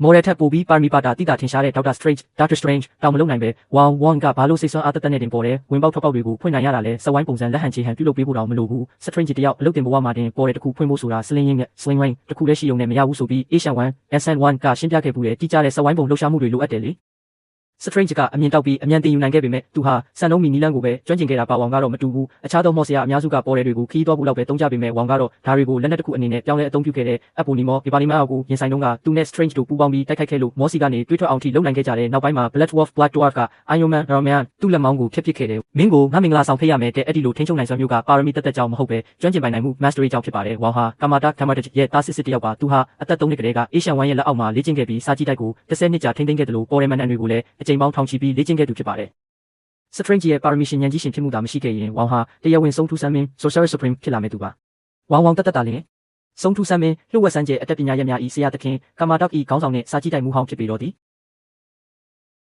မော်ရထက်ပိုပြီးပါရမီပါတာတိတာထင်ရှားတဲ့ Doctor Strange တောင်မလုံနိုင်ပဲဝမ်ဝမ်ကဘာလို့စိတ်ဆွမ်းအားသက်သက်နဲ့တင်ပေါ်တယ်ဝင်ပေါက်ထွက်ပေါက်တွေကိုဖွင့်နိုင်ရတာလဲစက်ဝိုင်းပုံစံလက်ဟန်ချေဟန်ပြုလုပ်ပေးဖို့တော့မလိုဘူး Strange တယောက်အလုပ်တင်ဘဝမှာတင်ပေါ်တဲ့တခုဖွင့်ဖို့ဆိုတာ Sling Ring တခုလည်းရှိုံနဲ့မရဘူးဆိုပြီး Asian One SN1 ကရှင်းပြခဲ့ဘူးလေတိကျတဲ့စက်ဝိုင်းပုံလှုပ်ရှားမှုတွေလိုအပ်တယ်လေStrange ကအမြင်တောက်ပြီးအမြန်တင်ယူနိုင်ခဲ့ပေမဲ့သူဟာစံနှုန်းမီနီလန်ကိုပဲကျွမ်းကျင်ခဲ့တာပါဝမ်ကတော့မတူဘူးအခြားသောမော့ဆရာအများစုကပေါ်တဲ့တွေကိုခီးသွားဖို့လောက်ပဲတုံးကြပေမဲ့ဝမ်ကတော့ဒါတွေကိုလက်နက်တစ်ခုအနေနဲ့ပြောင်းလဲအသုံးပြုခဲ့တဲ့အပိုနီမောဒီပါလီမန်အောက်ကိုရင်ဆိုင်တုန်းကသူနဲ့ Strange တို့ပူးပေါင်းပြီးတိုက်ခိုက်ခဲ့လို့မော့စီကနေတွေးထွက်အောင်ထိလုံနိုင်ခဲ့ကြတဲ့နောက်ပိုင်းမှာ Black Dwarf က Iron Man သူ့လက်မောင်းကိုဖျက်ပစ်ခဲ့တယ်မင်းကိုငါမင်္ဂလာဆောင်ဖိတ်ရမယ်တဲ့အဲ့ဒီလိုထိန်းချုပ်နိုင်စွမ်းမျိုးကပါရမီတက်တက်ကြောင့်မဟုတ်ပဲကျွမ်းကျင်ပိုင်နိုင်မှု Mastery ကြောင့်ဖြစ်ပါတယ်ဝမ်ဟာကာမာတာရဲ့တာစစ်စစ်တယောက်ပါသူဟာအသက်3နှစ်ကလေးက Asian One ရဲ့လက်အောက်မှာလေ့ကျင့်ခဲ့ပြီးစာကြည့်တိုက်ကို10နှစ်ကြာထိန်းသိမ်းခဲ့တယ်လို့ပေါ်ရမန်အန်တွေကိုလည်းအကြိမ်ပေါင်းထောင်ချီပြီးလေ့ကျင့်ခဲ့သူဖြစ်ပါတယ်Strange ရဲ့ပါရမီရှင်ဉာဏ်ကြီးရှင်ဖြစ်မှုသာမရှိခဲ့ရင်ဝမ်ဟာတရားဝင်ဆုံးထူးဆန်းမင်း Sorcerer Supreme ဖြစ်လာမယ်သူပါဝမ်တက်တာလင်းဆုံးထူးဆန်းမင်းလှုပ်ဝက်ဆန်းကျဲအတက်ပညာရများဤဆရာသခင်ကာမာတောက်ဤခေါင်းဆောင်နဲ့စာကြည့်တိုက်မှုဟောင်းဖြစ်ပေတော့သည်